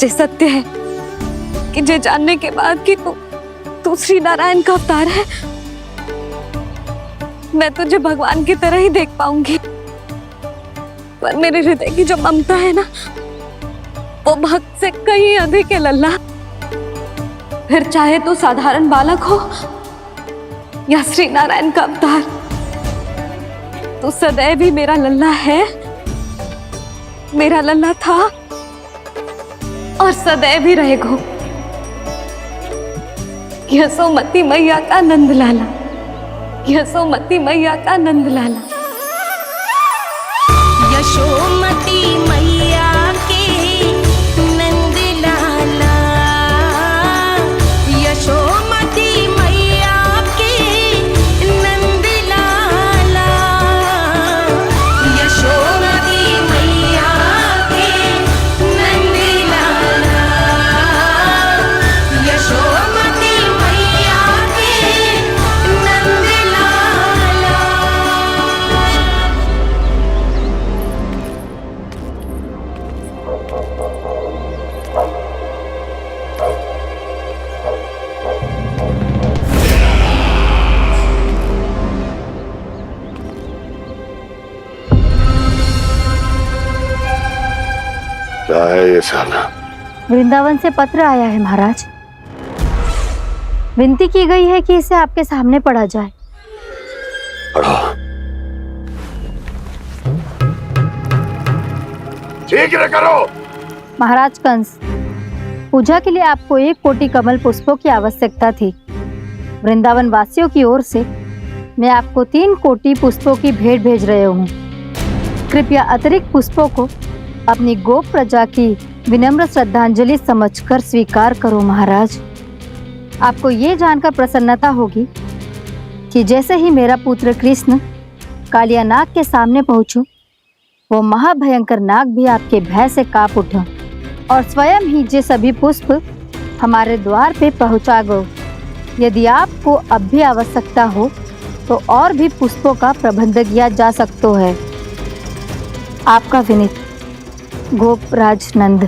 जे सत्य है कि जे जानने के बाद कि तू श्री नारायण का अवतार है, मैं तुझे भगवान की तरह ही देख पाऊंगी। पर मेरे हृदय की जो ममता है ना, वो भक्त से कहीं अधिक है लल्ला। फिर चाहे तू साधारण बालक हो या श्री नारायण का अवतार, तू सदैव ही मेरा लल्ला है, मेरा लल्ला था और सदैव ही रहेगा। यशोमती मैया का नंद लाला, यशोमती मैया का नंद लाला। यशोमती मैया के नंद लाला, यशोमती मैया के नंद लाला, यशोमती मैया के नंद लाला, यशोमती मैया के नंद लाला। क्या है ये साला? वृंदावन से पत्र आया है महाराज। विनती की गई है कि इसे आपके सामने पढ़ा जाए। पढ़ो। शीघ्र करो। महाराज कंस, पूजा के लिए आपको 1 कोटि कमल पुष्पों की आवश्यकता थी। वृंदावन वासियों की ओर से मैं आपको 3 कोटि पुष्पों की भेंट भेज रहे हूँ। कृपया अतिरिक्त पुष्पों को अपनी गोप प्रजा की विनम्र श्रद्धांजलि समझकर स्वीकार करो महाराज। आपको ये जानकर प्रसन्नता होगी कि जैसे ही मेरा पुत्र कृष्ण कालिया नाग के सामने पहुंचो, वो महाभयंकर नाग भी आपके भय से कांप उठा और स्वयं ही ये सभी पुष्प हमारे द्वार पे पहुंचा गो। यदि आपको अब भी आवश्यकता हो तो और भी पुष्पों का प्रबंध किया जा सकता है। आपका विनीत गोपराज नंद।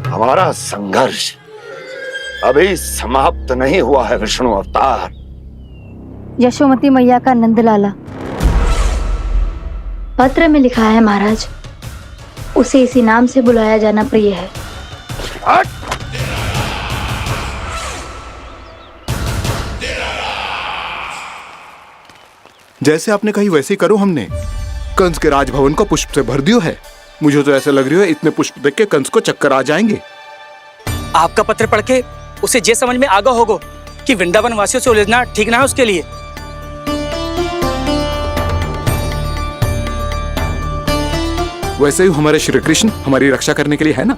हमारा संघर्ष अभी समाप्त नहीं हुआ है विष्णु अवतार। यशोमती मैया का नंदलाला। पत्र में लिखा है महाराज, उसे इसी नाम से बुलाया जाना प्रिय है। हट! जैसे आपने कही वैसे ही करो। हमने कंस के राजभवन को पुष्प से भर दियो है। मुझे तो ऐसा लग रही है इतने पुष्प देख के कंस को चक्कर आ जाएंगे। आपका पत्र पढ़ के उसे ये समझ में आगा होगा कि वृंदावन वासियों से उलझना ठीक ना है उसके लिए। वैसे ही हमारे श्री कृष्ण हमारी रक्षा करने के लिए है ना।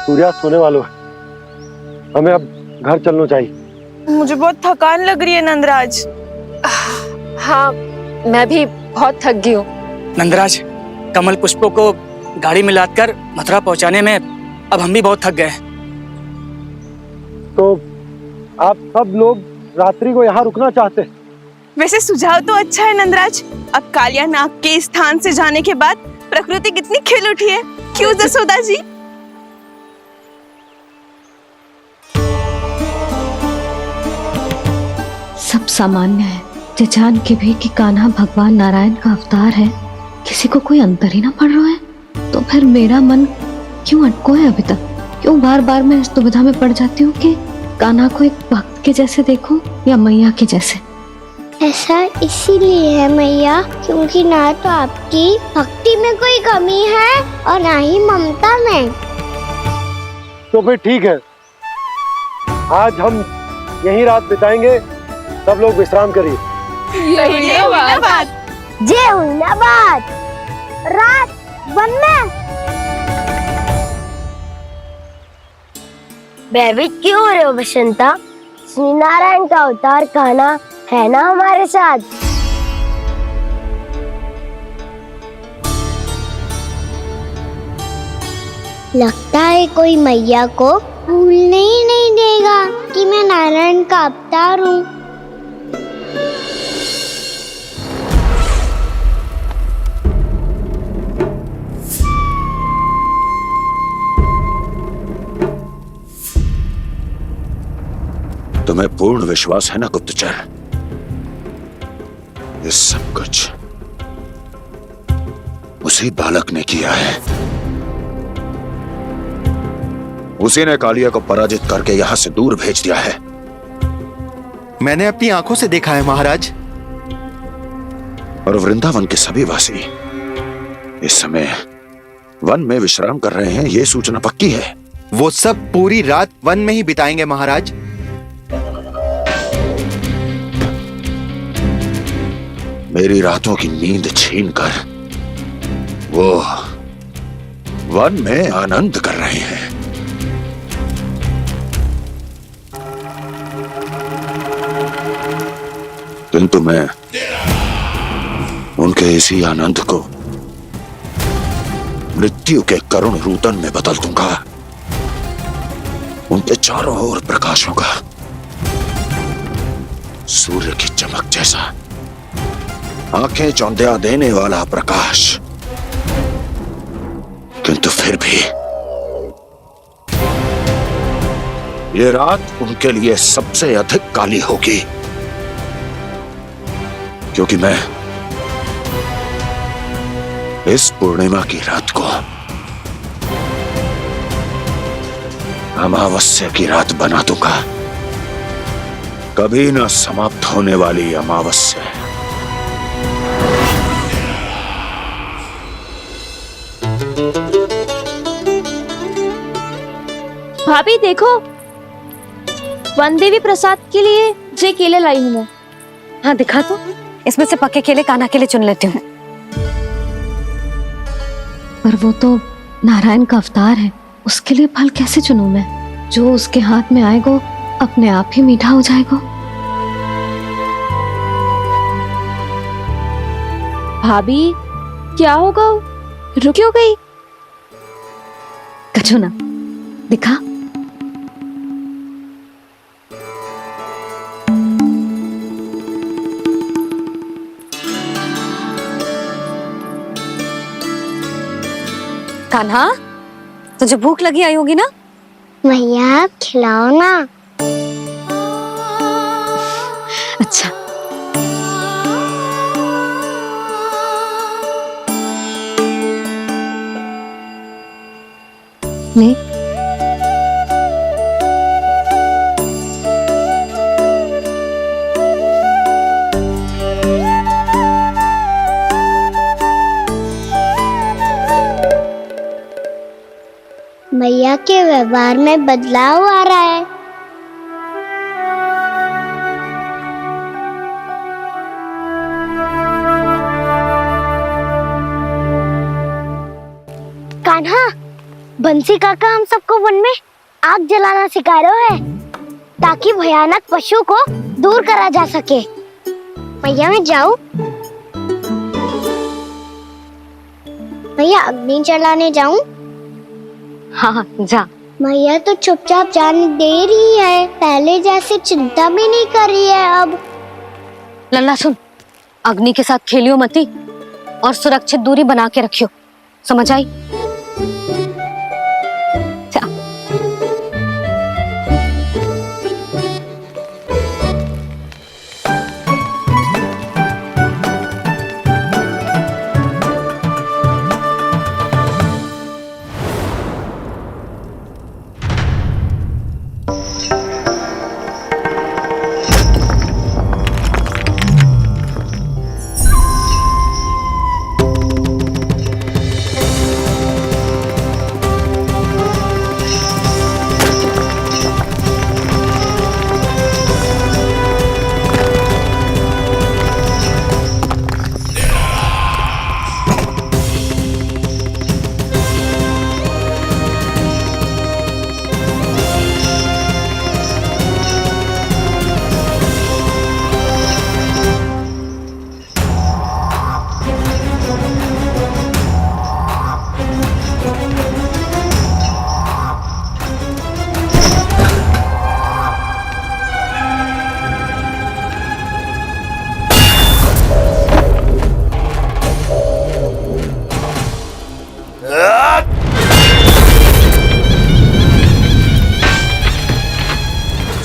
सूर्यास्त होने वाला है, हमें अब घर चलना चाहिए। मुझे बहुत थकान लग रही है नंदराज। हाँ, मैं भी बहुत थक गई हूँ। नंदराज, कमल पुष्पों को गाड़ी में लादकर मथुरा पहुंचाने में अब हम भी बहुत थक गए। तो आप सब लोग रात्रि को यहाँ रुकना चाहते हैं? वैसे सुझाव तो अच्छा है नंदराज। अब कालिया नाग के स्थान से जाने के बाद प्रकृति कितनी खिल उठी है, क्यों जसोदा जी? सब सामान्य है, जे जान के भी कि कान्हा भगवान नारायण का अवतार है, किसी को कोई अंतर ही ना पड़ रहा है। तो फिर मेरा मन क्यों अटको है अभी तक? क्यों बार बार मैं इस दुविधा में पड़ जाती हूँ कि कान्हा को एक भक्त के जैसे देखूं या मैया के जैसे? ऐसा इसीलिए है मैया, क्योंकि ना तो आपकी भक्ति में कोई कमी है और ना ही ममता में। तो फिर ठीक है, आज हम यहीं रात बिताएंगे। सब लोग विश्राम करिए। जय हुई ना बात। रात बनना। भयभीत क्यों हो रहे हो बसंता? श्री नारायण का अवतार कान्हा है ना हमारे साथ। लगता है कोई मैया को भूलने ही नहीं देगा कि मैं नारायण का अवतार हूँ। तुम्हें पूर्ण विश्वास है ना गुप्तचर? ये सब कुछ उसी बालक ने किया है। उसी ने कालिया को पराजित करके यहां से दूर भेज दिया है। मैंने अपनी आंखों से देखा है महाराज। और वृंदावन के सभी वासी इस समय वन में विश्राम कर रहे हैं, ये सूचना पक्की है। वो सब पूरी रात वन में ही बिताएंगे महाराज। मेरी रातों की नींद छीनकर वो वन में आनंद कर रहे हैं। किंतु मैं उनके इसी आनंद को मृत्यु के करुण रूतन में बदल दूंगा। उनके चारों ओर प्रकाश होगा, सूर्य की चमक जैसा, आंखें चौंधिया देने वाला प्रकाश। किंतु फिर भी ये रात उनके लिए सबसे अधिक काली होगी, क्योंकि मैं इस पूर्णिमा की रात को अमावस्या की रात बना दूंगा, कभी न समाप्त होने वाली अमावस्या। भाभी देखो, वन देवी प्रसाद के लिए जे केले लाई हूँ मैं। हाँ दिखा तो, इसमें से पके केले कान्हा के लिए चुन लेती हूँ। पर वो तो नारायण का अवतार है, उसके लिए फल कैसे चुनूं मैं? जो उसके हाथ में आएगा अपने आप ही मीठा हो जाएगा। भाभी क्या होगा, रुक क्यों गई? कछू ना, दिखा। कान्हा, तुझे भूख लगी आई होगी ना? भैया खिलाओ ना। अच्छा। ले। भैया के व्यवहार में बदलाव आ रहा है। कान्हा, बंसी काका हम सबको वन में आग जलाना सिखा रहे हैं, ताकि भयानक पशु को दूर करा जा सके। भैया मैं जाऊं? भैया अग्नि जलाने जाऊं? हाँ जा। भैया तो चुपचाप जाने दे रही है, पहले जैसे चिंता भी नहीं कर रही है अब। लल्ला सुन, अग्नि के साथ खेलियो मती और सुरक्षित दूरी बना के रखियो, समझ आई? जा।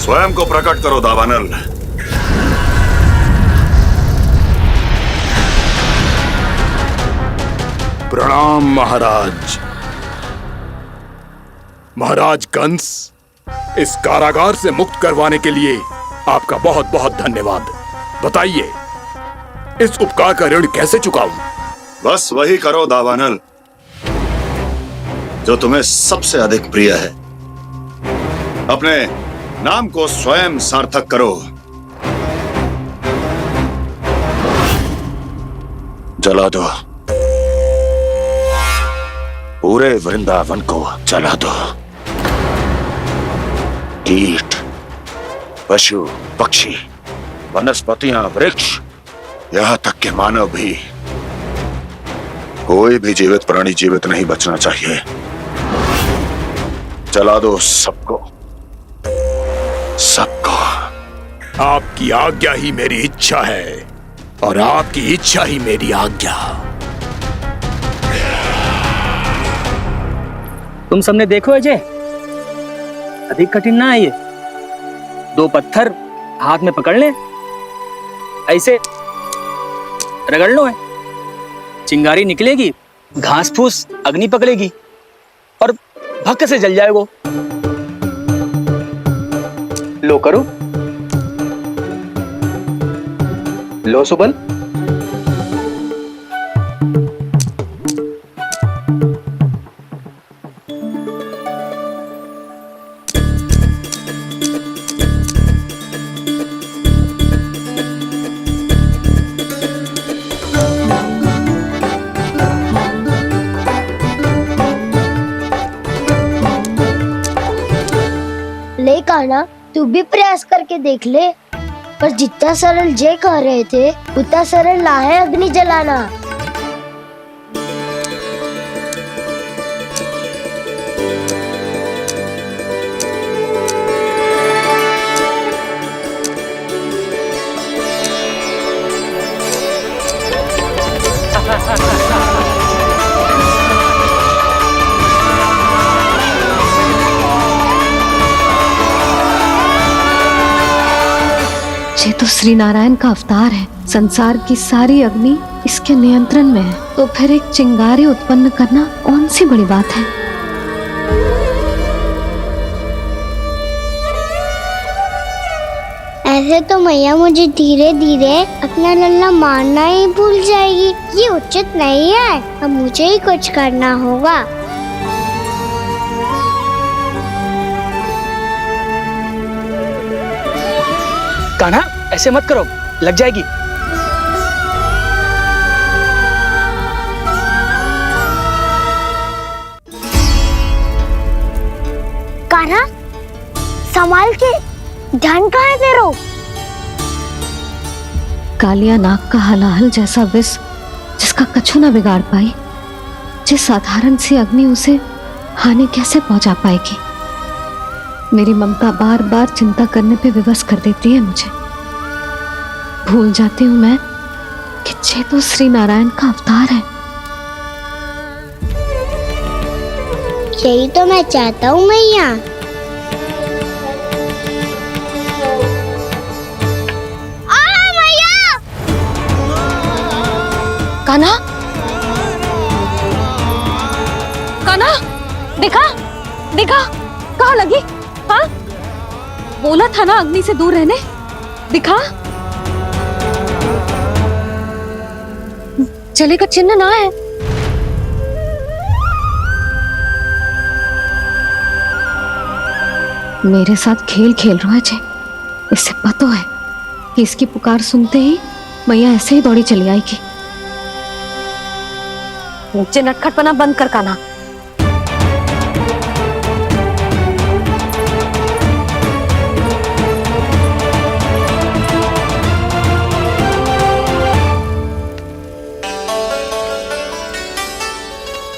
स्वयं को प्रकट करो दावानल। प्रणाम महाराज। महाराज कंस, इस कारागार से मुक्त करवाने के लिए आपका बहुत बहुत धन्यवाद। बताइए, इस उपकार का ऋण कैसे चुकाऊं? बस वही करो दावानल जो तुम्हें सबसे अधिक प्रिय है। अपने नाम को स्वयं सार्थक करो। जला दो, पूरे वृंदावन को जला दो। कीट, पशु, पक्षी, वनस्पतियां, वृक्ष, यहां तक के मानव भी, कोई भी जीवित प्राणी जीवित नहीं बचना चाहिए। जला दो सबको, सबको। आपकी आज्ञा ही मेरी इच्छा है और आपकी इच्छा ही मेरी आज्ञा। तुम सबने देखो अजय, अधिक कठिन ना है ये। 2 पत्थर हाथ में पकड़ ले, ऐसे रगड़ लो है, चिंगारी निकलेगी, घास फूस अग्नि पकड़ेगी और भक्क से जल जाएगा। लो करो, लो सुबल। ले कान्हा, तू भी प्रयास करके देख ले। पर जितना सरल जय कह रहे थे उतना सरल ना है अग्नि जलाना। ये तो श्री नारायण का अवतार है। संसार की सारी अग्नि इसके नियंत्रण में है, तो फिर एक चिंगारी उत्पन्न करना कौन सी बड़ी बात है। ऐसे तो मैया मुझे धीरे धीरे अपना लल्ला मारना ही भूल जाएगी। ये उचित नहीं है, अब मुझे ही कुछ करना होगा। कान्हा, ऐसे मत करो, लग जाएगी। कान्हा, संभाल के, ध्यान कहाँ है तेरो? कालिया नाग का हलाहल जैसा विष जिसका कछु न बिगाड़ पाई, जिस साधारण सी अग्नि उसे हानि कैसे पहुंचा पाएगी। मेरी ममता बार बार चिंता करने पे विवश कर देती है मुझे। भूल जाती हूँ मैं कि ये तो श्री नारायण का अवतार है। यही तो मैं चाहता हूँ मैया। मैया! कान्हा, कान्हा, दिखा, दिखा, कहाँ लगी? हाँ, बोला था ना अग्नि से दूर रहने। दिखा, जले का चिन्ह ना है। मेरे साथ खेल खेल रहा है जे। इससे पता है कि इसकी पुकार सुनते ही मैया ऐसे ही दौड़ी चली आएगी। नीचे नटखटपना बंद कर कान्हा।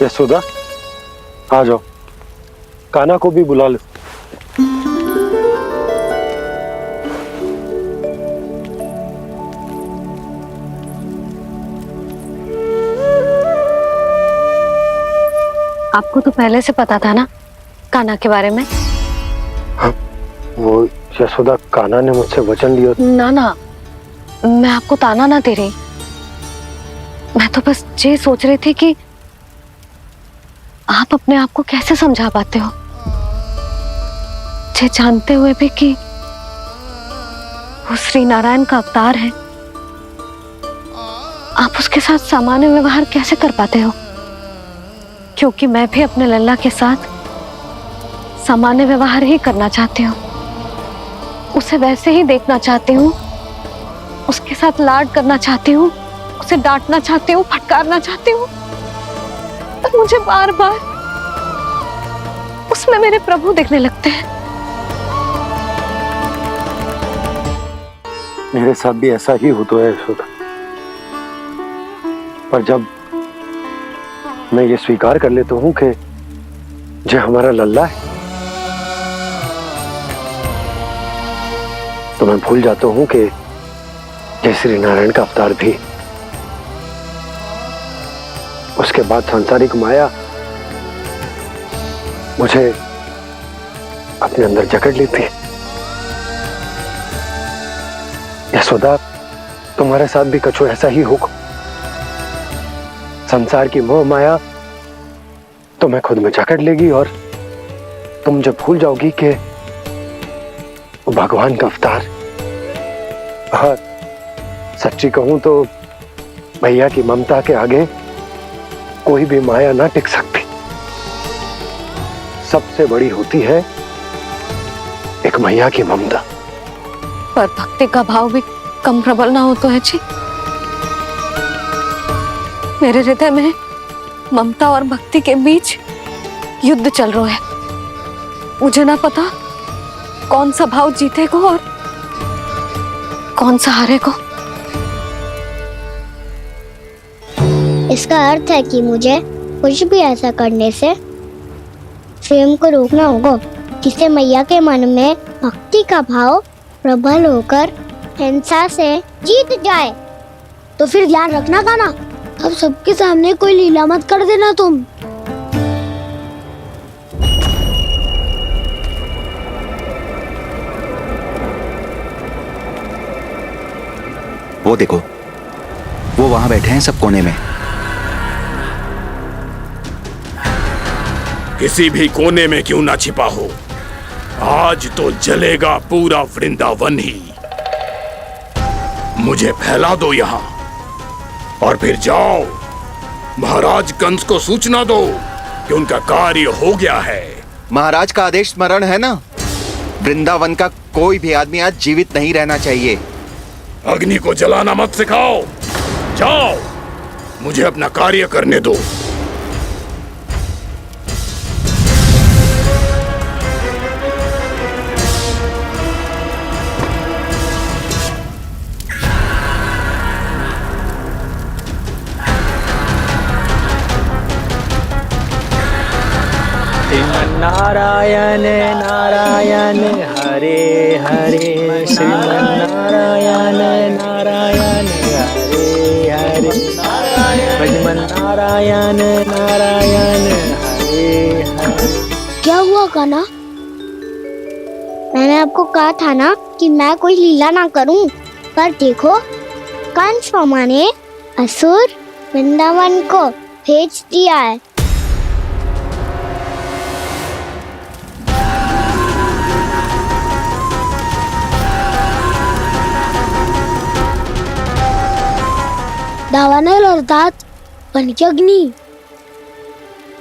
यशोदा, आ जाओ, कान्हा को भी बुला लो। आपको तो पहले से पता था ना कान्हा के बारे में? वो यशोदा, कान्हा ने मुझसे वचन लिया। ना ना, मैं आपको ताना ना दे रही। मैं तो बस ये सोच रही थी कि आप अपने आप को कैसे समझा पाते हो, ये जानते हुए भी कि वो श्री नारायण का अवतार है। आप उसके साथ सामान्य व्यवहार कैसे कर पाते हो? क्योंकि मैं भी अपने लल्ला के साथ सामान्य व्यवहार ही करना चाहती हूँ, उसे वैसे ही देखना चाहती हूँ, उसके साथ लाड करना चाहती हूँ, उसे डांटना चाहती हूँ, फटकारना चाहती हूँ। पर मुझे बार बार उसमें मेरे प्रभु दिखने लगते हैं। मेरे साथ भी ऐसा ही होता है यशोदा। पर जब मैं ये स्वीकार कर लेता हूँ कि ये हमारा लल्ला है, तो मैं भूल जाता हूँ कि जय श्री नारायण का अवतार भी। उसके बाद सांसारिक माया मुझे अपने अंदर जकड़ लेती है। यशोदा, तुम्हारे साथ भी कछु ऐसा ही होगा। संसार की मोह माया तुम्हें खुद में जकड़ लेगी और तुम जब भूल जाओगी कि वो भगवान का अवतार। और सच्ची कहूं तो भैया की ममता के आगे कोई भी माया ना टिक सकती। सबसे बड़ी होती है एक मैया की ममता। पर भक्ति का भाव भी कम प्रबल ना हो तो है जी। मेरे हृदय में ममता और भक्ति के बीच युद्ध चल रहा है। मुझे ना पता कौन सा भाव जीतेगा और कौन सा हारेगा। इसका अर्थ है कि मुझे कुछ भी ऐसा करने से स्वयं को रोकना होगा जिससे मैया के मन में भक्ति का भाव प्रबल होकर हिंसा से जीत जाए। तो फिर ध्यान रखना कान्हा, अब सबके सामने कोई लीला मत कर देना तुम। वो देखो, वो वहां बैठे हैं सब कोने में। किसी भी कोने में क्यों ना छिपा हो, आज तो जलेगा पूरा वृंदावन ही। मुझे फैला दो यहां और फिर जाओ महाराज कंस को सूचना दो कि उनका कार्य हो गया है। महाराज का आदेश स्मरण है ना, वृंदावन का कोई भी आदमी आज जीवित नहीं रहना चाहिए। अग्नि को जलाना मत सिखाओ, जाओ मुझे अपना कार्य करने दो। नारायण नारायण हरे हरे, श्रीमन्नारायण नारायण हरे हरे, भजमन नारायण नारायण हरे हरे। क्या हुआ कान्हा? मैंने आपको कहा था ना कि मैं कोई लीला ना करूं, पर देखो कंस मामा ने असुर वृंदावन को भेज दिया है। दावानल अर्थात बन की अग्नि।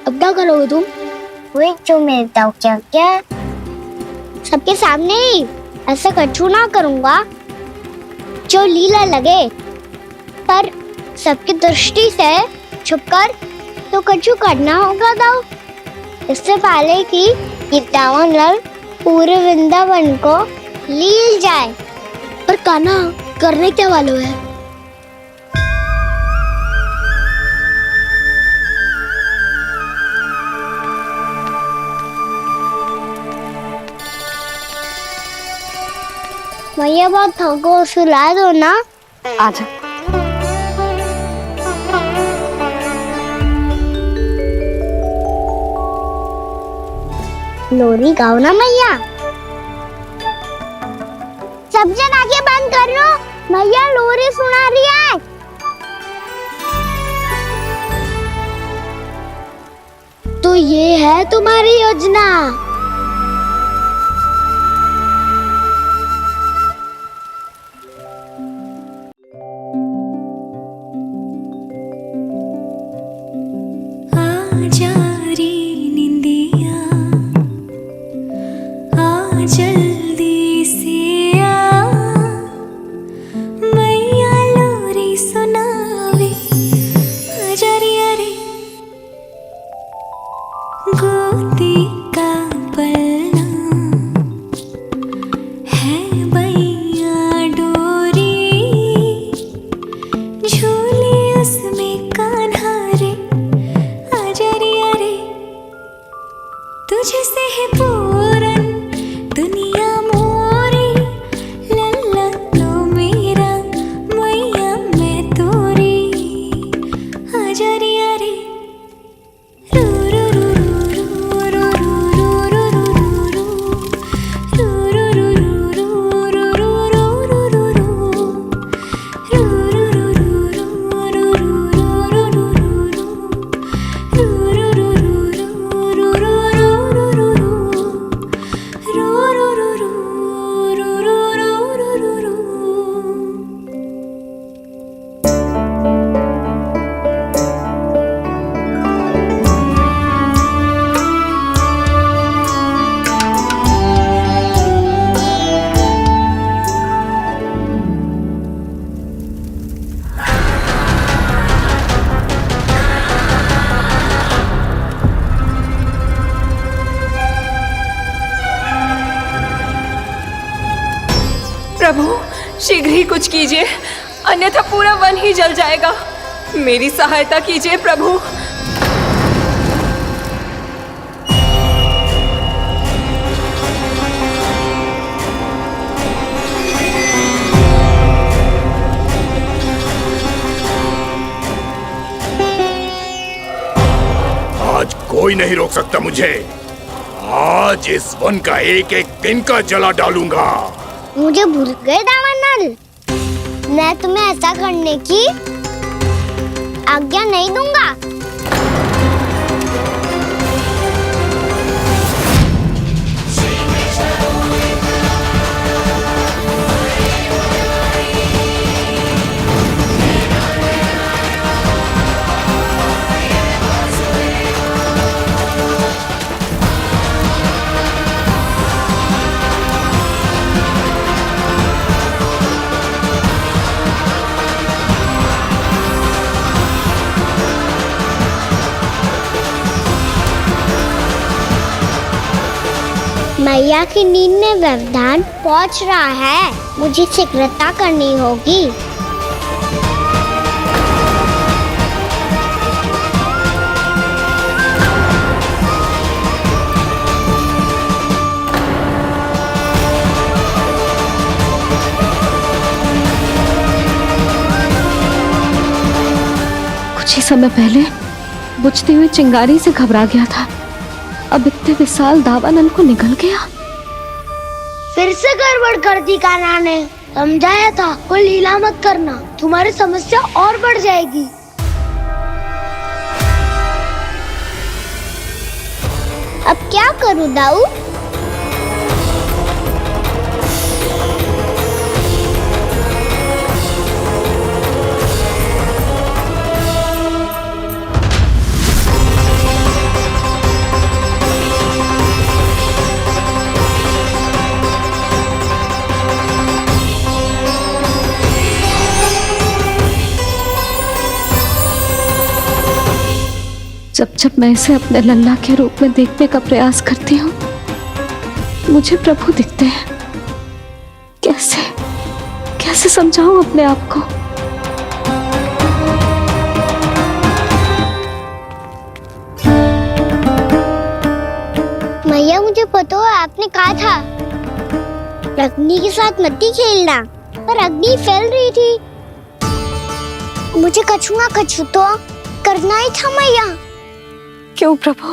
अब क्या करोगे तुम? वही जो मेरे दाव क्या क्या सबके सामने ही ऐसा कछु ना करूंगा जो लीला लगे, पर सबकी दृष्टि से छुपकर तो कछु करना होगा दाव। इससे पहले कि ये दावानल पूरे वृंदावन को लील जाए। पर कान्हा करने क्या वालों है? मैया बहुत थको, सुला दो ना। आजा। लोरी गाओ ना मैया। सब जन आंखें बंद कर लो, मैया लोरी सुना रही है। तो ये है तुम्हारी योजना। आजा रे निंदिया, आ जल्दी से आ, मैया लोरी सुनावे। आजा रे अरे गोदी का पलना है बैया डोरी, झूले उसमें कान्हा रे। आजा रे अरे तुझसे है पूरन दुनिया मोरी, लल्ला तो मेरा मैया मैं तोरी। आजा रे अरे रू रू रू रू रू रू रू रू रू रू रू रू रू रू रू प्रभु शीघ्र ही कुछ कीजिए, अन्यथा पूरा वन ही जल जाएगा। मेरी सहायता कीजिए प्रभु। आज कोई नहीं रोक सकता मुझे। आज इस वन का एक एक दिन का जला डालूंगा। मुझे भूल गए दामनल, मैं तुम्हें ऐसा करने की आज्ञा नहीं दूंगा। मैया की नींद में व्यवधान पहुंच रहा है, मुझे शीघ्रता करनी होगी। कुछ ही समय पहले बुझती हुई चिंगारी से घबरा गया था, अब इतने विशाल दावानल को निगल गया। फिर से गड़बड़ कर दी कान्हा ने, समझाया था कोई लीला मत करना, तुम्हारी समस्या और बढ़ जाएगी। अब क्या करूं दाऊ? जब जब मैं इसे अपने लल्ला के रूप में देखने का प्रयास करती हूँ, मुझे प्रभु दिखते हैं। कैसे कैसे समझाऊं अपने आप को? मैया मुझे पता है आपने कहा था अग्नि के साथ मत ही खेलना, पर अग्नि फैल रही थी। मुझे कछू ना कछू तो करना ही था मैया। क्यों प्रभु,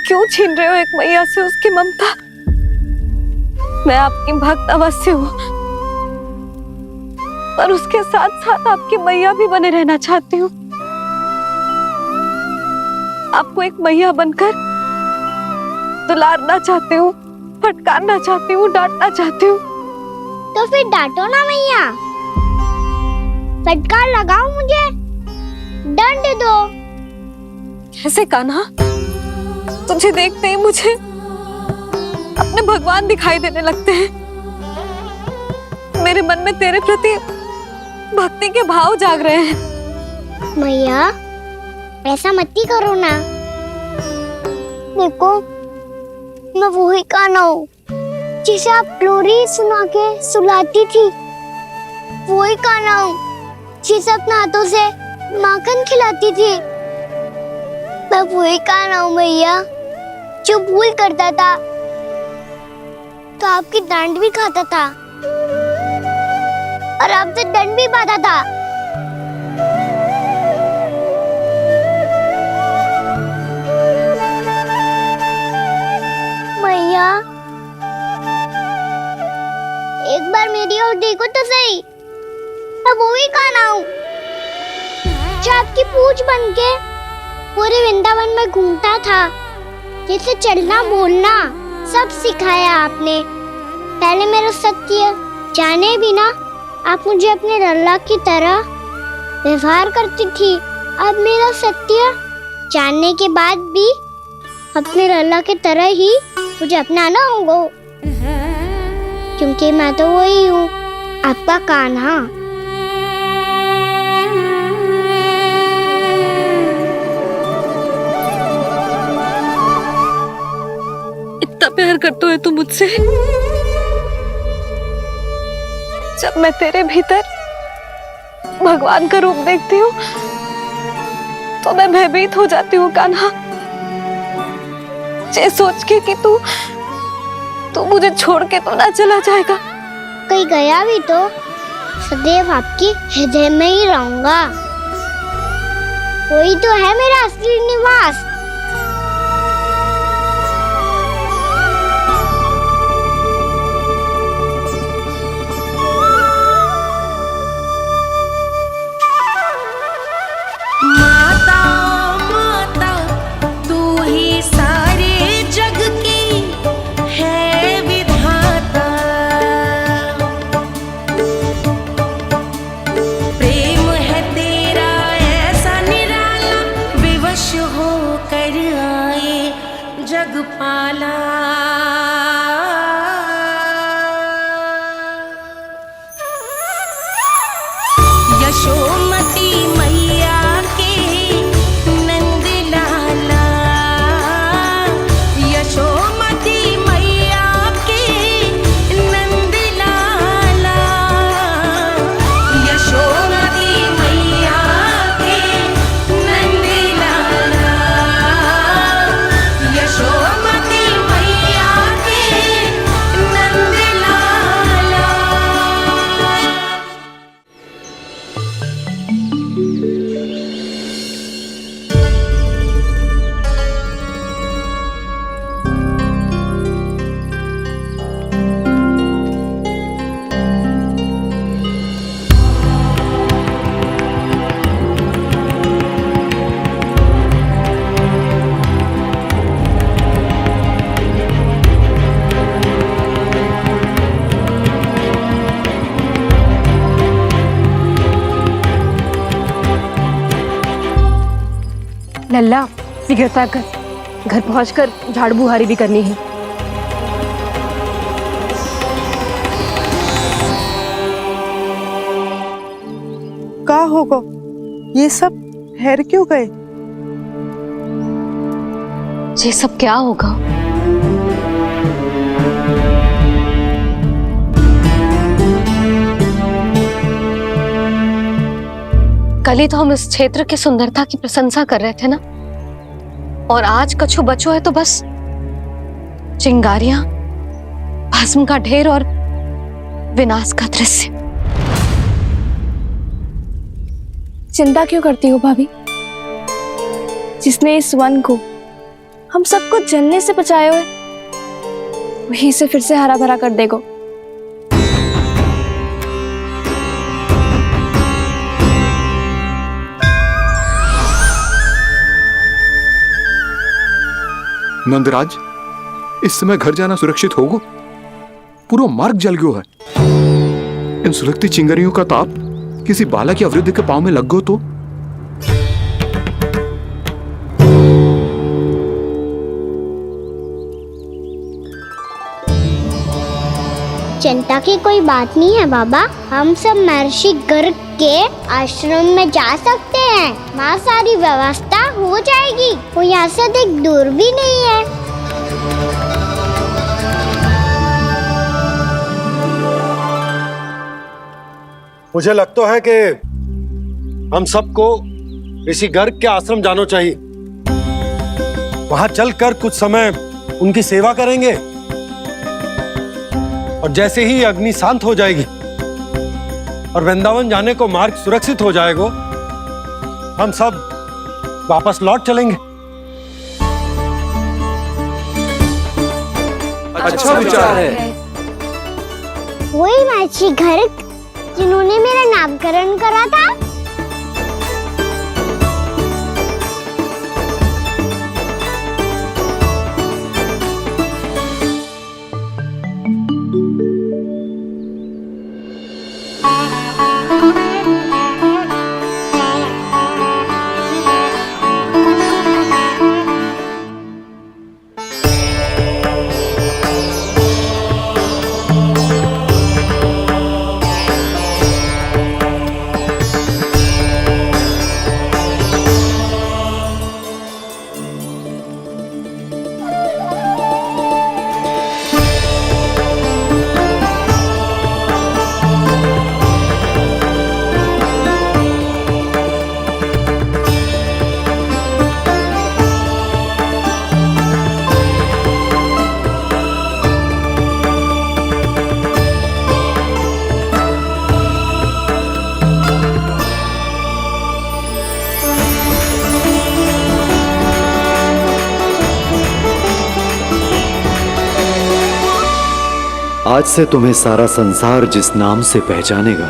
क्यों छीन रहे हो एक मैया से उसकी ममता? मैं आपकी भक्त अवश्य हूँ, पर उसके साथ साथ आपकी मैया भी बने रहना चाहती हूँ। आपको एक मैया बनकर दुलारना चाहती हूँ, फटकारना चाहती हूँ, डांटना चाहती हूँ। तो फिर डांटो ना मैया, फटकार लगाओ, मुझे दंड दो। कैसे कान्हा? तुझे देखते ही मुझे अपने भगवान दिखाई देने लगते हैं। मेरे मन में तेरे प्रति भक्ति के भाव जाग रहे हैं। मैया ऐसा मत ही करो ना। देखो, मैं वही कान्हा हूँ जिसे आप लोरी सुना के सुलाती थी। वही कान्हा हूँ जिसे अपने हाथों से माखन खिलाती थी। मैं वही कान्हा हूँ मैया जो भूल करता था तो आपकी डांट भी खाता था और आपसे दंड भी पाता था। मैया एक बार मेरी ओर देखो तो सही। मैं वही कान्हा हूँ जो आपकी पूछ बन के पूरे वृंदावन में घूमता था, जिसे चलना बोलना सब सिखाया आपने। पहले मेरा सत्य जाने बिना आप मुझे अपने लल्ला की तरह व्यवहार करती थी। अब मेरा सत्य जानने के बाद भी अपने लल्ला की तरह ही मुझे अपनाना होगा, क्योंकि मैं तो वही हूँ, आपका कान्हा। इतना प्यार करते हो तुम मुझसे? जब मैं तेरे भीतर भगवान का रूप देखती हूँ तो मैं भयभीत हो जाती हूँ कान्हा। ये सोच के कि तू मुझे छोड़ के तो ना चला जाएगा। कहीं गया भी तो सदैव आपके हृदय में ही रहूंगा। वही तो है मेरा असली निवास। लल्ला शीघ्रता कर, घर पहुंचकर झाड़ बुहारी भी करनी है। का होगा? ये सब ठहर क्यों गए? ये सब क्या होगा? कल ही तो हम इस क्षेत्र की सुंदरता की प्रशंसा कर रहे थे ना, और आज कछु बचो है तो बस चिंगारियां, भस्म का ढेर और विनाश का दृश्य। चिंता क्यों करती हो भाभी? जिसने इस वन को, हम सबको जलने से बचाए हुए, वही इसे फिर से हरा भरा कर देगा। नंदराज, इस समय घर जाना सुरक्षित होगा? पूरा मार्ग जल गयो है। इन सुलगती चिंगारियों का ताप किसी बालक या वृद्ध के पांव में लग गयो तो? चिंता की कोई बात नहीं है बाबा, हम सब महर्षि गर्ग के आश्रम में जा सकते हैं। वहाँ सारी व्यवस्था हो जाएगी, वो यहाँ से अधिक दूर भी नहीं है। मुझे लगता है कि हम सबको ऋषि गर्ग के आश्रम जाना चाहिए। वहां चलकर कुछ समय उनकी सेवा करेंगे और जैसे ही अग्नि शांत हो जाएगी और वृंदावन जाने को मार्ग सुरक्षित हो जाएगा, हम सब वापस लौट चलेंगे। अच्छा विचार है। वही महर्षि गर्ग जिन्होंने मेरा नामकरण करा था। आज से तुम्हें सारा संसार जिस नाम से पहचानेगा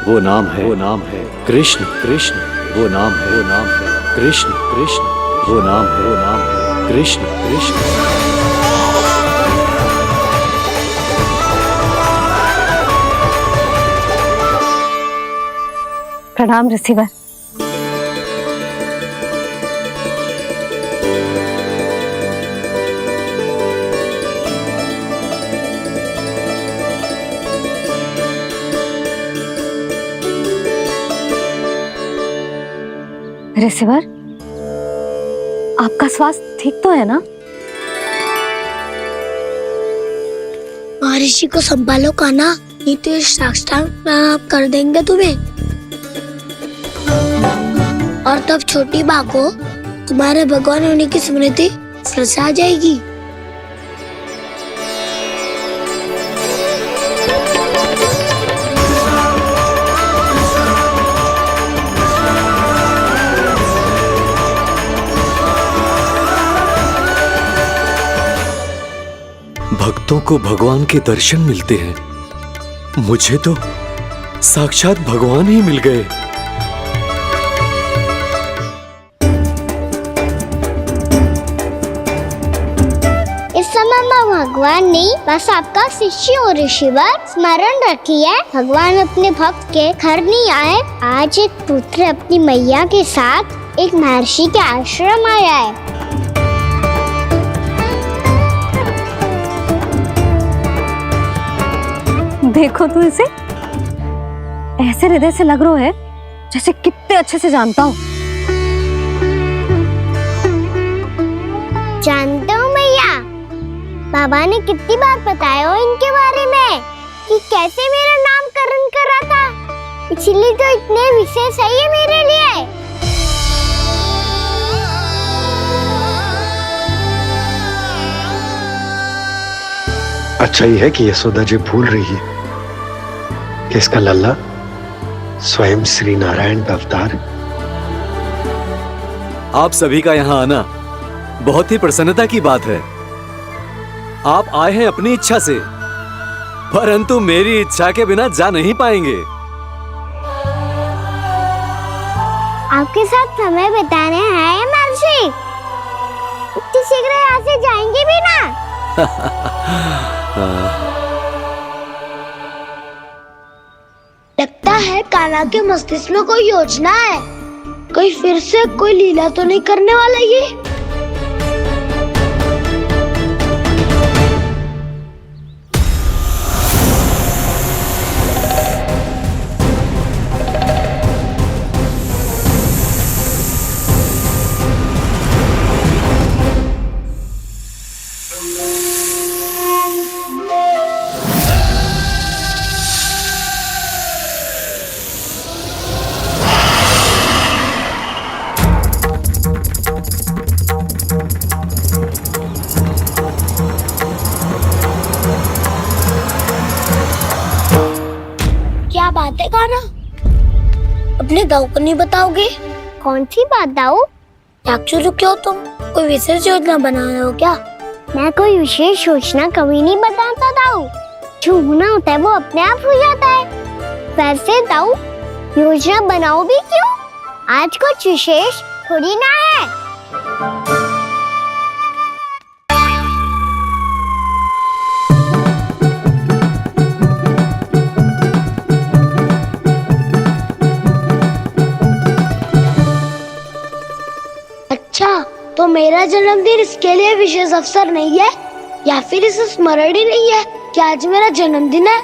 वो नाम है कृष्ण। कृष्ण वो नाम है कृष्ण। कृष्ण वो नाम है कृष्ण। कृष्ण। प्रणाम ऋषिवर। ऋषिवर, आपका स्वास्थ्य ठीक तो है ना? महर्षि को संभालो कान्हा, नहीं तो साष्टांग प्रणाम कर देंगे तुम्हें। और तब छोटी बा को तुम्हारे भगवान होने की स्मृति फिर से आ जाएगी। भक्तों को भगवान के दर्शन मिलते हैं। मुझे तो साक्षात भगवान ही मिल गए। इस समय मैं भगवान नहीं, बस आपका शिष्य हूँ ऋषिवर। स्मरण रखिए, भगवान अपने भक्त के घर नहीं आए। आज एक पुत्र अपनी मैया के साथ एक महर्षि के आश्रम आया है। देखो तो इसे, ऐसे हृदय से लग रहा है जैसे कितने अच्छे से जानता हूँ। जानते हो मैया, बाबा ने कितनी बार बताया हो इनके बारे में कि कैसे मेरा नामकरण करा था, इसीलिए तो इतने विशेष है ये मेरे लिए। अच्छा ही है कि यशोदा जी भूल रही है कि इसका लल्ला स्वयं श्री नारायण का अवतार है। आप सभी का यहाँ आना बहुत ही प्रसन्नता की बात है। आप आए हैं अपनी इच्छा से, परंतु मेरी इच्छा के बिना जा नहीं पाएंगे। आपके साथ समय बिताने आए हैं महर्षि। इतनी शीघ्र यहाँ से जाएंगे भी ना? लगता है कान्हा के मस्तिष्क में कोई योजना है। कहीं फिर से कोई लीला तो नहीं करने वाला ये? क्या बात है कान्हा? अपने दाऊ को नहीं बताओगे? कौन सी बात दाऊ? याक्षु रुक हो तुम? कोई विशेष योजना बना रहे हो क्या? मैं कोई विशेष योजना कभी नहीं बताता दाऊ। जो होना होता है वो अपने आप हो जाता है। वैसे दाऊ योजना बनाओ भी क्यों? आज कुछ विशेष थोड़ी ना है। अच्छा, तो मेरा जन्मदिन इसके लिए विशेष अवसर नहीं है, या फिर इसे स्मरण ही नहीं है कि आज मेरा जन्मदिन है?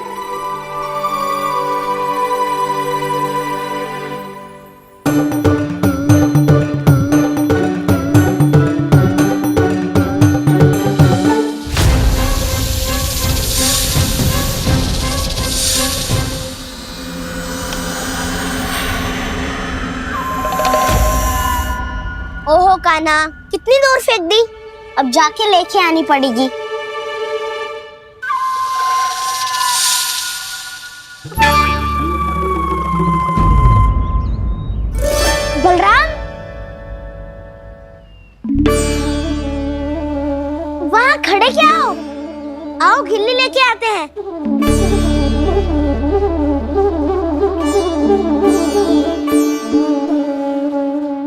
ओहो कान्हा, कितनी दूर फेंक दी? अब जाके लेके आनी पड़ेगी। बलराम, वहाँ खड़े क्या हो? आओ गिल्ली लेके आते हैं।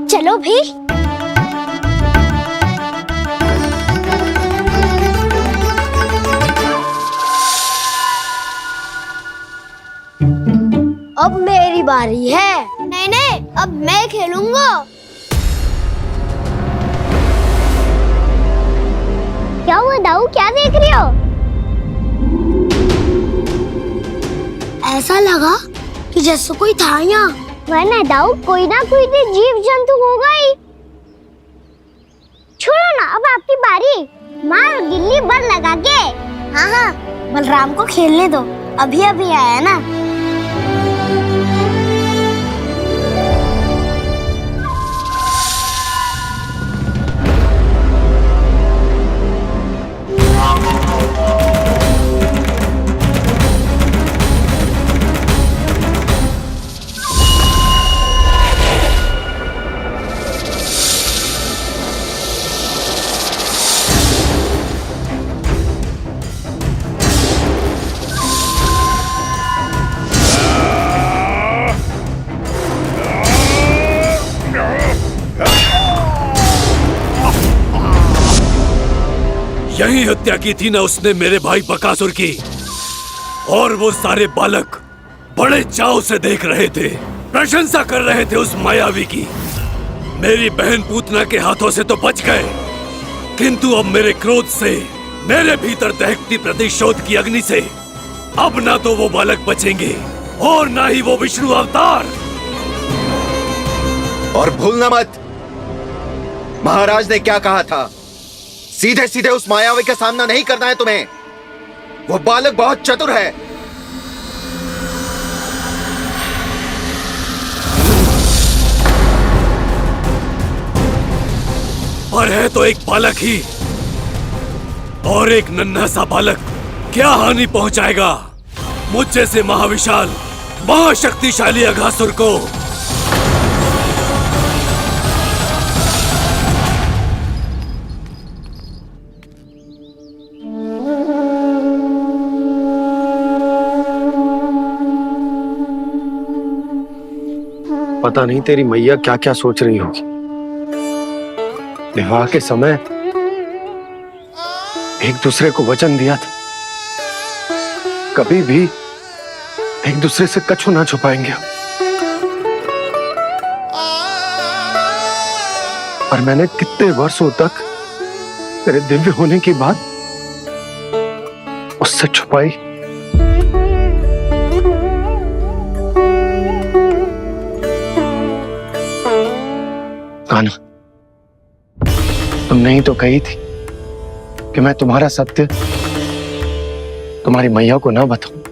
चलो भी। अब मेरी बारी है। नहीं नहीं, अब मैं खेलूंगा। क्या हुआ दाऊ, क्या देख रही हो? ऐसा लगा कि जैसे कोई था यहाँ। वरना दाऊ कोई ना कोई तो जीव जंतु होगा ही। छोड़ो ना, अब आपकी बारी। मार गिल्ली बल लगा के। हाँ हाँ, बलराम को खेलने दो, अभी अभी आया ना। यही हत्या की थी ना उसने मेरे भाई बकासुर की, और वो सारे बालक बड़े चाव से देख रहे थे, प्रशंसा कर रहे थे उस मायावी की। मेरी बहन पूतना के हाथों से तो बच गए, किंतु अब मेरे क्रोध से, मेरे भीतर दहकती प्रतिशोध की अग्नि से अब ना तो वो बालक बचेंगे और ना ही वो विष्णु अवतार। और भूलना मत, महाराज ने क्या कहा था, सीधे सीधे उस मायावी का सामना नहीं करना है तुम्हें। वो बालक बहुत चतुर है। पर है तो एक बालक ही, और एक नन्हा सा बालक क्या हानि पहुंचाएगा मुझ जैसे महाविशाल महाशक्तिशाली अघासुर को। पता नहीं तेरी मैया क्या क्या सोच रही होगी। विवाह के समय एक दूसरे को वचन दिया था, कभी भी एक दूसरे से कछु ना छुपाएंगे। और मैंने कितने वर्षों तक तेरे दिव्य होने की बात उससे छुपाई। कान्हा, तुमने ही तो कही थी कि मैं तुम्हारा सत्य तुम्हारी मैया को ना बताऊं।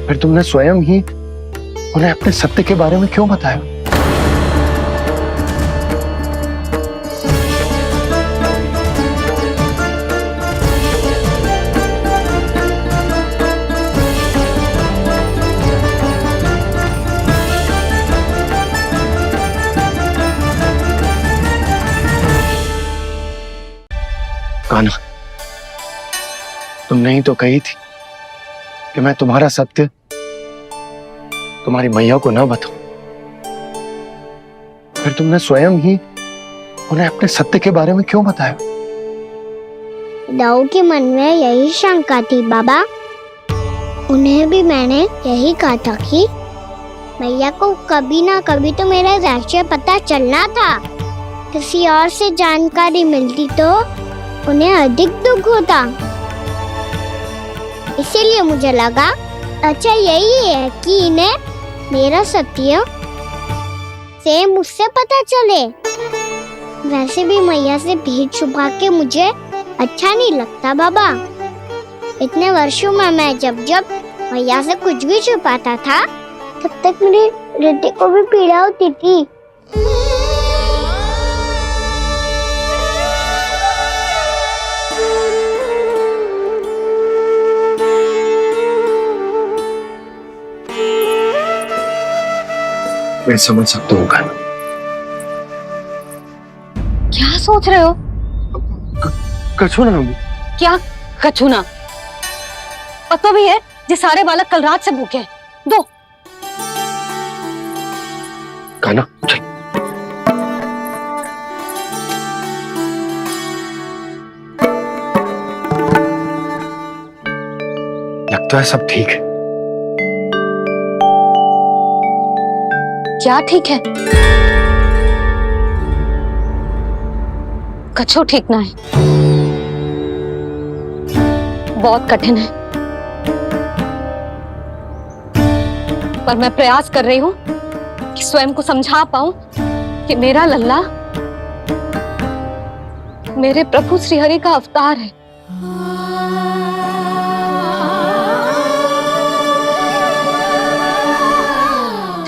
फिर तुमने स्वयं ही उन्हें अपने सत्य के बारे में क्यों बताया? कान्हा, तुमने ही तो कही थी कि मैं तुम्हारा सत्य तुम्हारी मैया को ना बताऊं। फिर तुमने स्वयं ही उन्हें अपने सत्य के बारे में क्यों बताया? दाऊ के मन में यही शंका थी बाबा। उन्हें भी मैंने यही कहा था कि मैया को कभी ना कभी तो मेरा रहस्य पता चलना था। किसी और से जानकारी मिलती तो उन्हें अधिक दुख होता। इसीलिए मुझे लगा अच्छा यही है कि इन्हें मेरा सत्य से मुझसे पता चले। वैसे भी मैया से भेद छुपा के मुझे अच्छा नहीं लगता बाबा। इतने वर्षों में मैं जब जब मैया से कुछ भी छुपाता था तब तक मेरी हृदय को भी पीड़ा होती थी। मैं समझ सकता हूँ कान्हा। क्या सोच रहे हो? कछु ना। क्या कछु ना? पता भी है ये सारे बालक कल रात से भूखे हैं। दो। कान्हा चल। लगता है सब ठीक है। क्या ठीक है? कछु ठीक ना है। बहुत कठिन है, पर मैं प्रयास कर रही हूं कि स्वयं को समझा पाऊं कि मेरा लल्ला मेरे प्रभु श्रीहरि का अवतार है।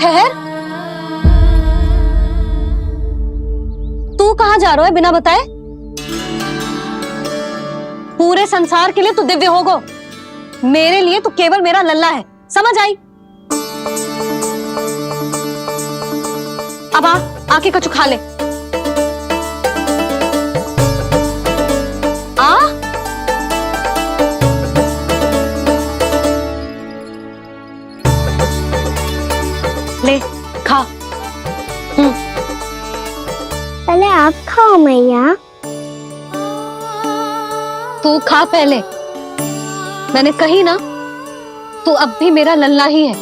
ठहर, तू कहां जा रहा है बिना बताए? पूरे संसार के लिए तू दिव्य होगो, मेरे लिए तू केवल मेरा लल्ला है। समझ आई? अब आके कछु खा ले। आ ले खा। पहले आप खाओ मैया। तू खा पहले। मैंने कही ना, तू अब भी मेरा लल्ला ही है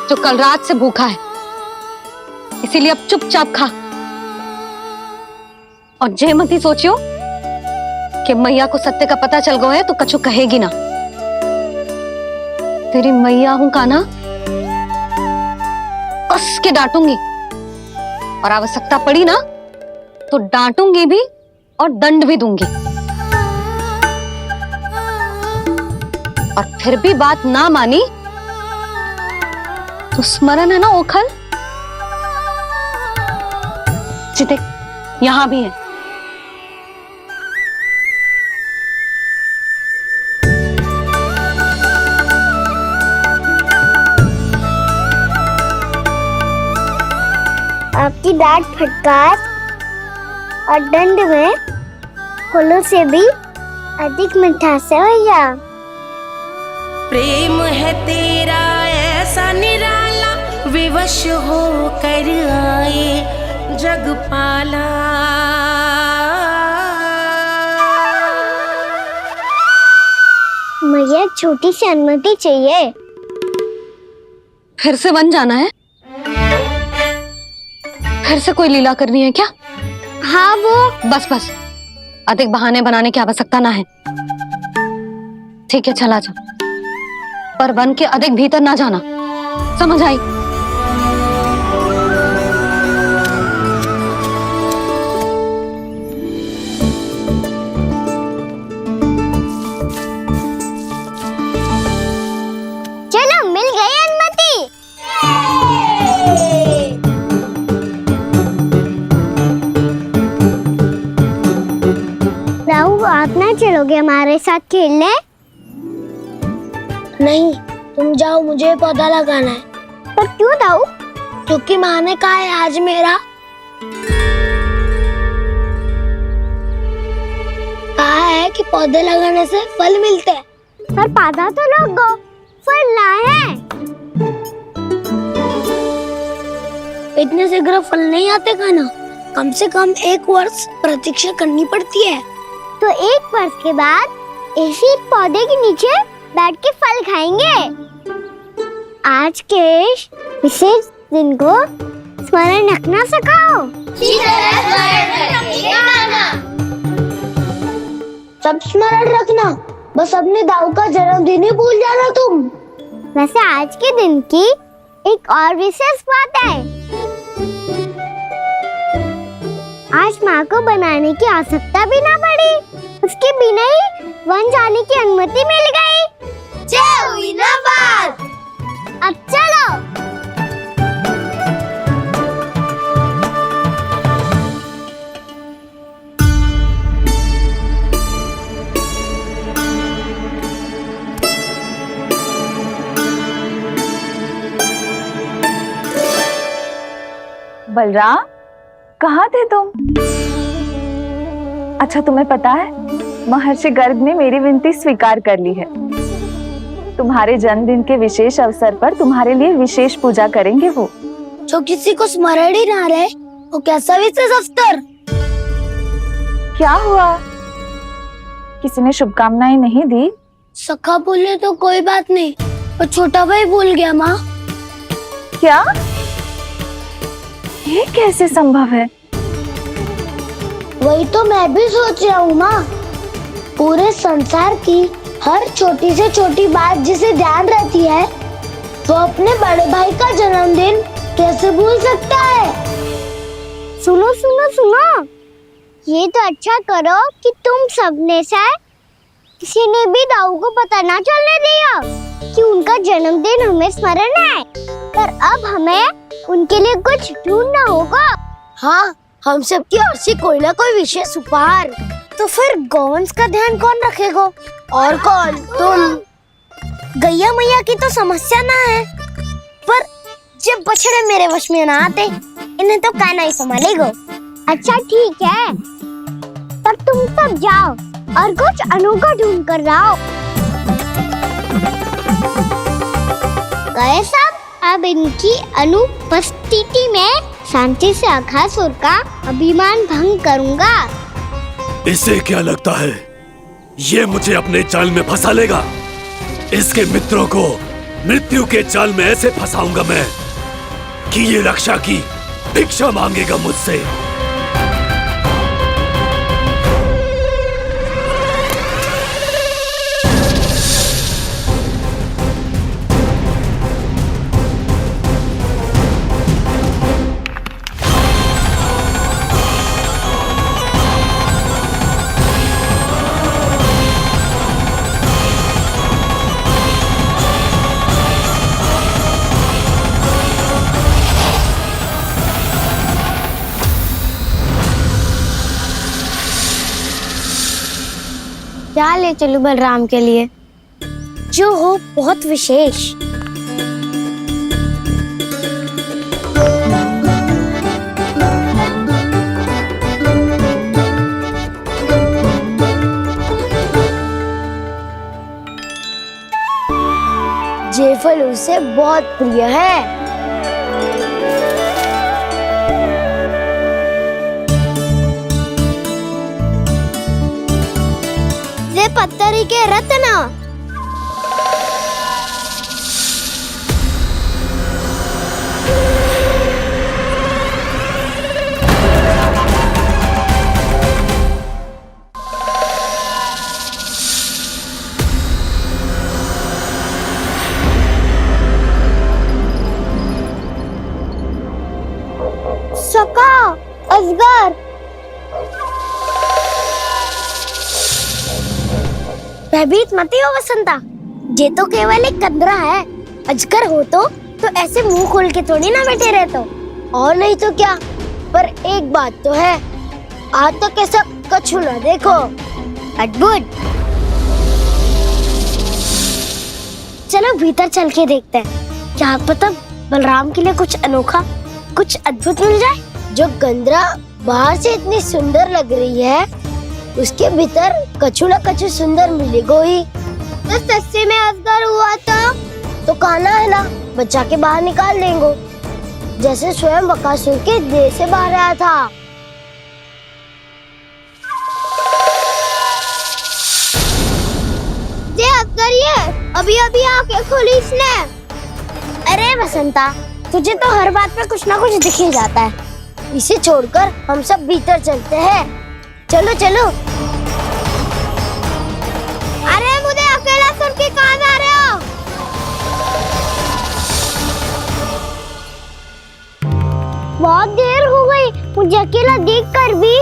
जो कल रात से भूखा है। इसीलिए अब चुपचाप खा। और जे मत ही सोचियो कि मैया को सत्य का पता चल गया है तो कछु कहेगी ना। तेरी मैया हूं कान्हा, कस के डांटूंगी और आवश्यकता पड़ी ना तो डांटूंगी भी और दंड भी दूंगी। और फिर भी बात ना मानी तो स्मरण है ना ओखल? देख यहां भी है। आपकी डांट फटकार और दंड में फूलों से भी अधिक मिठास है भैया। प्रेम है तेरा ऐसा निराला, विवश हो कर आए जगपाला। मुझे एक छोटी सी अनुमति चाहिए। फिर से वन जाना है? फिर से कोई लीला करनी है क्या? हाँ वो। बस बस, अधिक बहाने बनाने की आवश्यकता ना है। ठीक है चला जा, पर वन के अधिक भीतर ना जाना, समझ आई? चलो मिल गई अनुमति। राहु, आप ना चलोगे हमारे साथ खेलने? नहीं, तुम जाओ, मुझे पौधा लगाना है। पर क्यों राहु? क्योंकि माँ ने कहा है आज मेरा कहा है कि पौधे लगाने से फल मिलते हैं। पर पौधा तो लगो, फल ना है। इतने शीघ्र फल नहीं आते खाना, कम से कम 1 वर्ष प्रतीक्षा करनी पड़ती है। तो 1 वर्ष के बाद इसी पौधे के नीचे बैठ के फल खाएंगे। आज के इस विशेष दिन को स्मरण रखना सिखाओ। सब स्मरण रखना, बस अपने दाऊ का जन्मदिन ही भूल जाना तुम। वैसे आज के दिन की एक और विशेष बात है। आज माँ को बनाने की आवश्यकता भी ना पड़ी, उसके बिना ही वन जाने की अनुमति मिल गई। जय हुई ना बात। अब चलो। बलराम, कहाँ थे तुम? अच्छा, तुम्हें पता है महर्षि गर्ग ने मेरी विनती स्वीकार कर ली है। तुम्हारे जन्मदिन के विशेष अवसर पर तुम्हारे लिए विशेष पूजा करेंगे वो। जो किसी को स्मरण ही ना रहे, वो कैसा विशेष अवसर? क्या हुआ? किसी ने शुभकामनाएं नहीं दी? सखा बोले तो कोई बात नहीं, पर छोटा भाई भूल गया माँ। क्या? ये कैसे संभव है? वही तो मैं भी सोच रहा हूँ माँ। पूरे संसार की हर छोटी से छोटी बात जिसे ध्यान रहती है, वो अपने बड़े भाई का जन्मदिन कैसे भूल सकता है? सुनो सुनो सुनो, ये तो अच्छा करो कि तुम सबने से किसी ने भी दाऊ को पता ना चलने दिया कि उनका जन्मदिन हमें स्मरण है। पर अब हमें उनके लिए कुछ ढूंढना होगा। हाँ, हम सबकी ओर से कोई ना कोई विशेष उपहार। तो फिर गौवंश का ध्यान कौन रखेगा? और कौन? तुम। गैया मैया की तो समस्या ना है, पर जब बछड़े मेरे वश में ना आते, इन्हें तो कान्हा ही संभालेगा। अच्छा ठीक है, तब तुम सब जाओ और कुछ अनोखा ढूंढ कर लाओ। गए सब? अब इनकी अनुपस्थिति में शांति से अघासुर का अभिमान भंग करूंगा। इसे क्या लगता है ये मुझे अपने जाल में फंसा लेगा? इसके मित्रों को मृत्यु के जाल में ऐसे फंसाऊंगा मैं कि ये रक्षा की भिक्षा मांगेगा मुझसे। क्या ले चलूं बलराम के लिए, जो हो बहुत विशेष? जे फल उसे बहुत प्रिय है। पत्थरी के रत्न। सका असगर भयभीत मत हो वसंता, ये तो केवल एक कंदरा है। अजगर हो तो ऐसे मुंह खोल के थोड़ी ना बैठे रहते हो। और नहीं तो क्या, पर एक बात तो है, आज तक ऐसा कछु ना देखो। अद्भुत। चलो भीतर चल के देखते हैं, क्या पता बलराम के लिए कुछ अनोखा, कुछ अद्भुत मिल जाए। जो गंदरा बाहर से इतनी सुंदर लग रही है, उसके भीतर कछु न कछु सुंदर मिलेगा ही। तो सस्ते में अजगर हुआ तो काना है ना, बच्चा के बाहर निकाल देंगे, जैसे स्वयं बकासुर के देह से बाहर आया था। ये अजगर ये अभी अभी आके खोली इसने। अरे वसंता, तुझे तो हर बात पे कुछ ना कुछ दिख ही जाता है। इसे छोड़कर हम सब भीतर चलते हैं। चलो चलो। अरे मुझे अकेला सुन के कहाँ जा रहे हो? बहुत देर हो गई मुझे अकेला देखकर भी।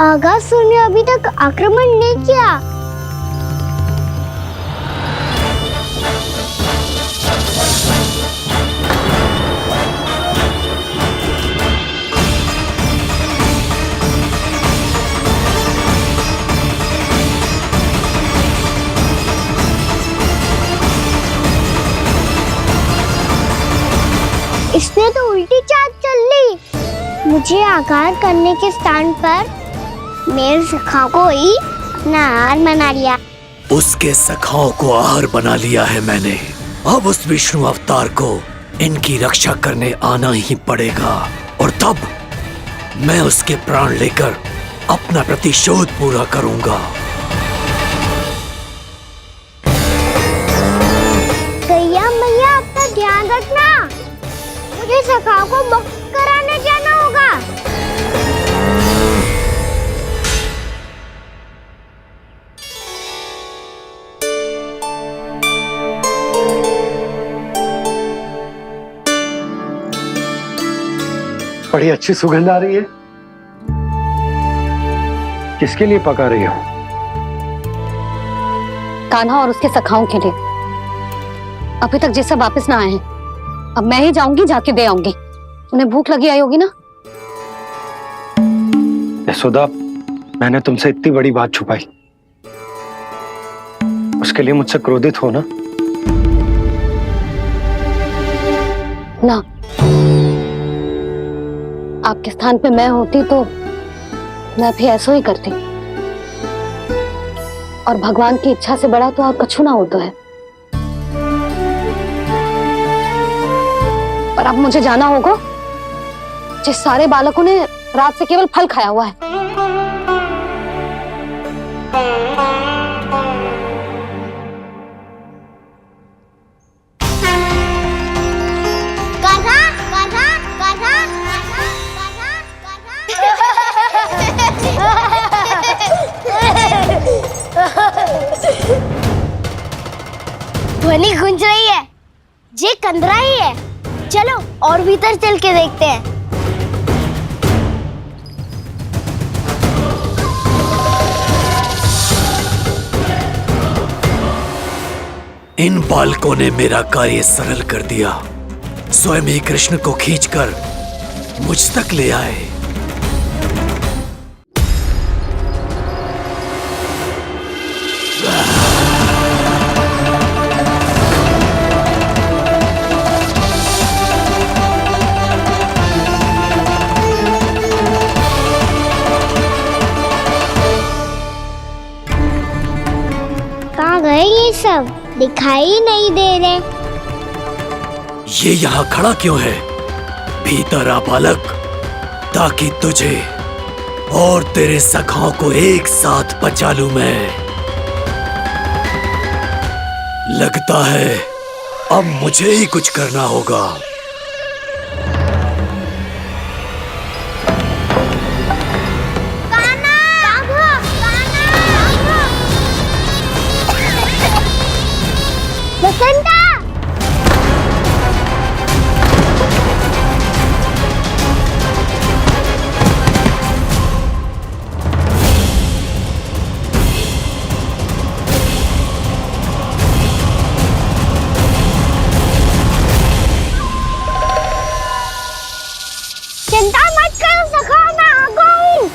आगासुर ने अभी तक आक्रमण नहीं किया। इसने तो उल्टी चाल चल ली। मुझे आघात करने के स्थान पर मेरे सखा को ही अपना आहार बना लिया। उसके सखाओं को आहार बना लिया है मैंने। अब उस विष्णु अवतार को इनकी रक्षा करने आना ही पड़ेगा, और तब मैं उसके प्राण लेकर अपना प्रतिशोध पूरा करूंगा। गैया मैया, अपना ध्यान रखना। मुझे सखा को मुक्त कराने जाना होगा। बड़ी अच्छी सुगंध आ रही है। किसके लिए पका रही हो? कान्हा और उसके सखाओं के लिए। अभी तक जैसे वापस ना आए हैं, अब मैं ही जाऊंगी, जाके दे आऊंगी। उन्हें भूख लगी आई होगी ना। यशोदा, मैंने तुमसे इतनी बड़ी बात छुपाई, उसके लिए मुझसे क्रोधित हो ना? ना, आपके स्थान पे मैं होती तो मैं भी ऐसा ही करती। और भगवान की इच्छा से बड़ा तो और कछु ना होता है। पर अब मुझे जाना होगा। जिस सारे बालकों ने रात से केवल फल खाया हुआ है। कान्हा, कान्हा, कान्हा, ध्वनि गूंज रही है। ये कंदरा ही है। चलो और भीतर चल के देखते हैं। इन बालकों ने मेरा कार्य सरल कर दिया। स्वयं ही कृष्ण को खींचकर मुझ तक ले आए। कहाँ गए ये सब? दिखाई नहीं दे रहे। ये यहाँ खड़ा क्यों है? भीतर आ बालक, ताकि तुझे और तेरे सखाओं को एक साथ बचा लूं मैं। लगता है अब मुझे ही कुछ करना होगा। बसंता! चिंता मत करो सखा, मैं आ गई।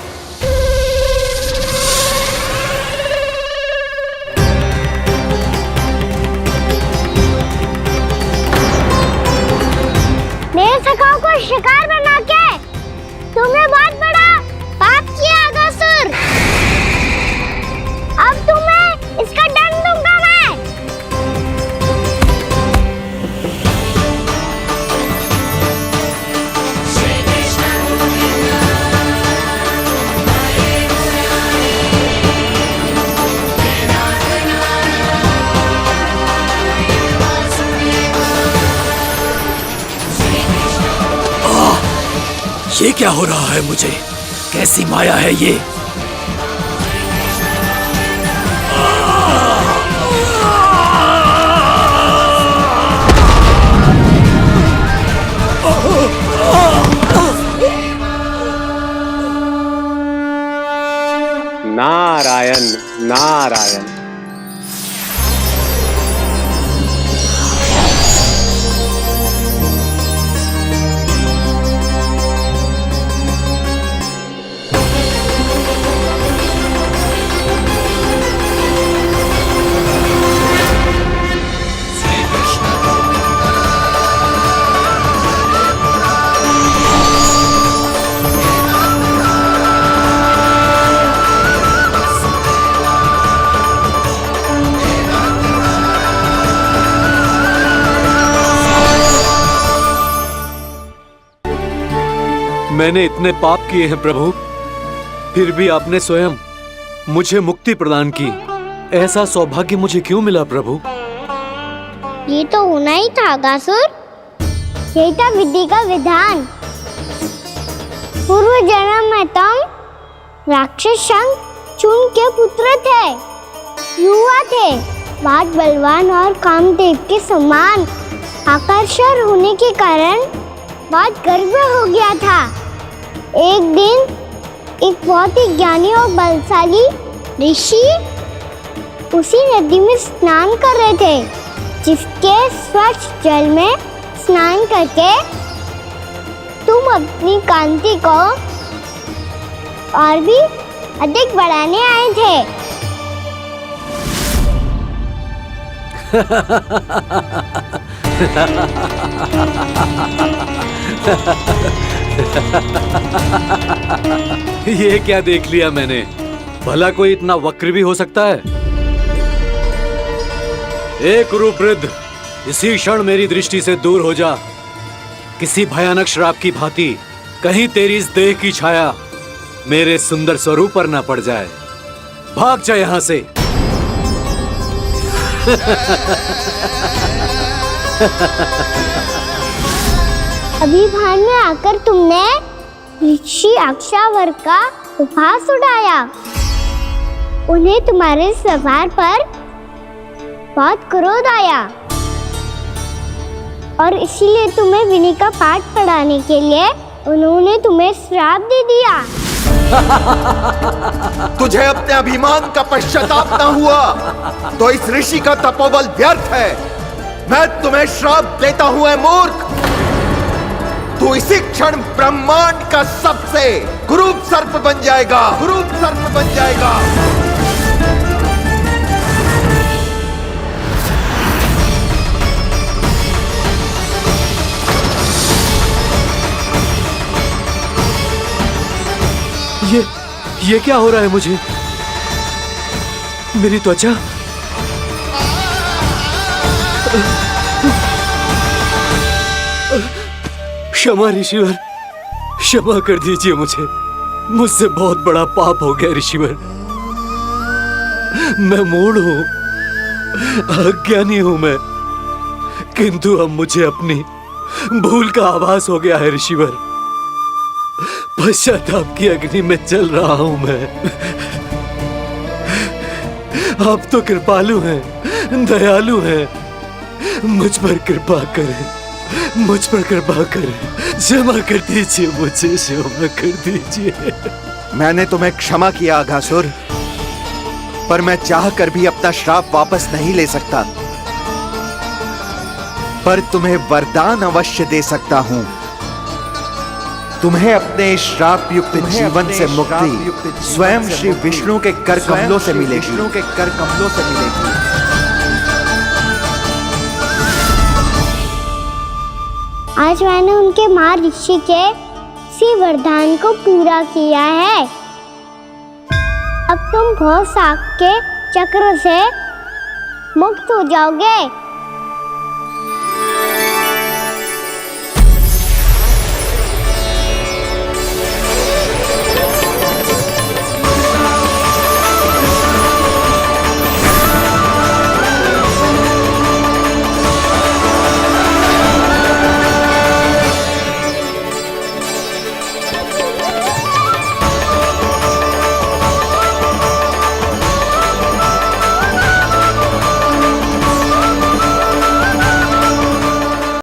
मेरे सखाओं को शिकार बना के तुमने बहुत बड़ा पाप किया अगासुर। अब तुम्हें इसका दंड दूंगा मैं। ये क्या हो रहा है मुझे? कैसी माया है ये? नारायण नारायण। मैंने इतने पाप किए हैं प्रभु, फिर भी आपने स्वयं मुझे मुक्ति प्रदान की। ऐसा सौभाग्य मुझे क्यों मिला प्रभु? ये तो होना ही था अगासुर। यही था विधि का विधान। पूर्व जन्म में तुम राक्षस शंखचूड़ के पुत्र थे, युवा थे, बहुत बलवान और कामदेव के समान आकर्षण होने के कारण बहुत गर्व हो गया था। एक दिन एक बहुत ही ज्ञानी और बलशाली ऋषि उसी नदी में स्नान कर रहे थे, जिसके स्वच्छ जल में स्नान करके तुम अपनी कांति को और भी अधिक बढ़ाने आए थे। ये क्या देख लिया मैंने? भला कोई इतना वक्र भी हो सकता है? एक रूपवृद्ध, इसी क्षण मेरी दृष्टि से दूर हो जा। किसी भयानक श्राप की भांति कहीं तेरी इस देह की छाया मेरे सुंदर स्वरूप पर न पड़ जाए। भाग जा यहां से। अभी भान में आकर तुमने ऋषि अक्षावर का उपहास उड़ाया। उन्हें तुम्हारे व्यवहार पर बहुत क्रोध आया और इसीलिए तुम्हें विनय का पाठ पढ़ाने के लिए उन्होंने तुम्हें श्राप दे दिया। तुझे अपने अभिमान का पश्चाताप न हुआ तो इस ऋषि का तपोबल व्यर्थ है। मैं तुम्हें श्राप देता हूं ऐ मूर्ख। तू इसी क्षण ब्रह्मांड का सबसे कुरूप सर्प बन जाएगा, कुरूप सर्प बन जाएगा। ये क्या हो रहा है मुझे? मेरी त्वचा क्षमा ऋषिवर, क्षमा कर दीजिए मुझे। मुझसे बहुत बड़ा पाप हो गया ऋषिवर। मैं मूढ़ हूं, अज्ञानी हूं मैं, किंतु अब मुझे अपनी भूल का आभास हो गया है ऋषिवर। पश्चाताप की अग्नि में जल रहा हूं मैं। आप तो कृपालु हैं, दयालु हैं, मुझ पर कृपा करें, मुझ पर कृपा करें, क्षमा कर दीजिए मुझे, क्षमा कर दीजिए। मैंने तुम्हें क्षमा किया अघासुर, पर मैं चाहकर भी अपना श्राप वापस नहीं ले सकता। पर तुम्हें वरदान अवश्य दे सकता हूं। तुम्हें अपने श्राप युक्त जीवन से मुक्ति स्वयं श्री विष्णु के कर कमलों से मिलेगी। आज मैंने उनके माँ ऋषि के इसी वरदान को पूरा किया है। अब तुम भव साग के चक्र से मुक्त हो जाओगे।